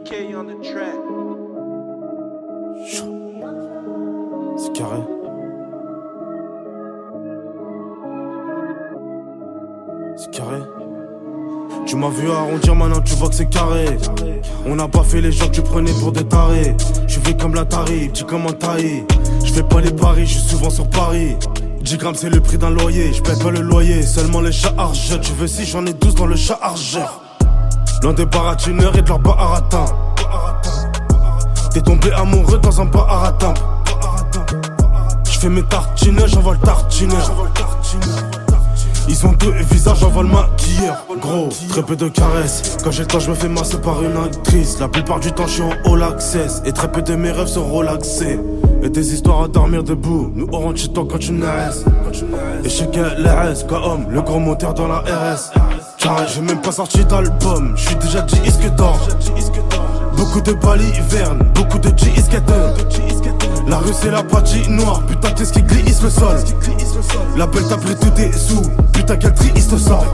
K on the track. C'est carré. C'est carré. Tu m'as vu arrondir, maintenant tu vois que c'est carré. On n'a pas fait les gens que tu prenais pour des tarés. Je vais comme la Tari, petit comme un taillé. Je fais pas les paris, je suis souvent sur Paris. 10 grammes c'est le prix d'un loyer, je paie pas le loyer. Seulement les chargeurs, tu veux si j'en ai 12 dans le chargeur. Loin des baratineurs et de leurs baharatins. T'es tombé amoureux dans un baratin. J'fais mes tartines, j'envoie le tartineur. Ils ont deux visages, j'envoie le maquilleur. Gros, très peu de caresses. Quand j'ai le temps, je me fais masser par une actrice. La plupart du temps, je suis en all access. Et très peu de mes rêves sont relaxés. Et des histoires à dormir debout. Nous aurons du temps quand tu naisses. Et je sais qu'elle est comme homme, le gros moteur dans la RS. Carré, j'ai même pas sorti d'album. Je suis déjà disque d'or. Beaucoup de balivernes, beaucoup de G-skater. La rue c'est la patinoire, putain qu'est-ce qui glisse le sol. La belle t'a pris tous tes sous, putain quel triste sort.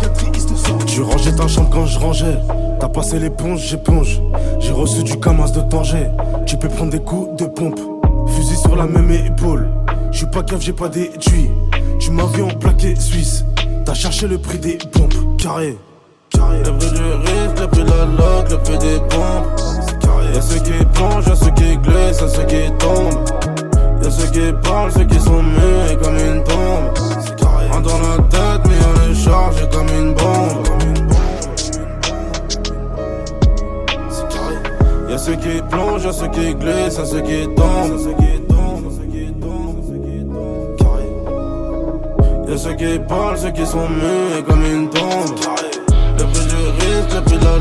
Tu rangeais ta chambre quand je rangeais. T'as passé l'éponge, j'éponge. J'ai reçu du camas de Tanger. Tu peux prendre des coups de pompe. Fusil sur la même épaule. J'suis pas cave, j'ai pas d'étui. Tu m'as vu en plaqué suisse. T'as cherché le prix des pompes, carré. Le prix du risque, le prix de la loc, le prix des pompes. Y'a ceux qui plongent, y'a ceux qui glissent, y'a ceux qui tombent. Y'a ceux qui parlent, ceux qui sont muets comme une tombe. Un dans la tête, mais on est chargé comme une bombe. Y'a ceux qui plongent, y'a ceux qui glissent, y'a ceux qui tombent. Y'a ceux qui parlent, ceux qui sont muets comme une tombe. Le prix du risque, le prix de la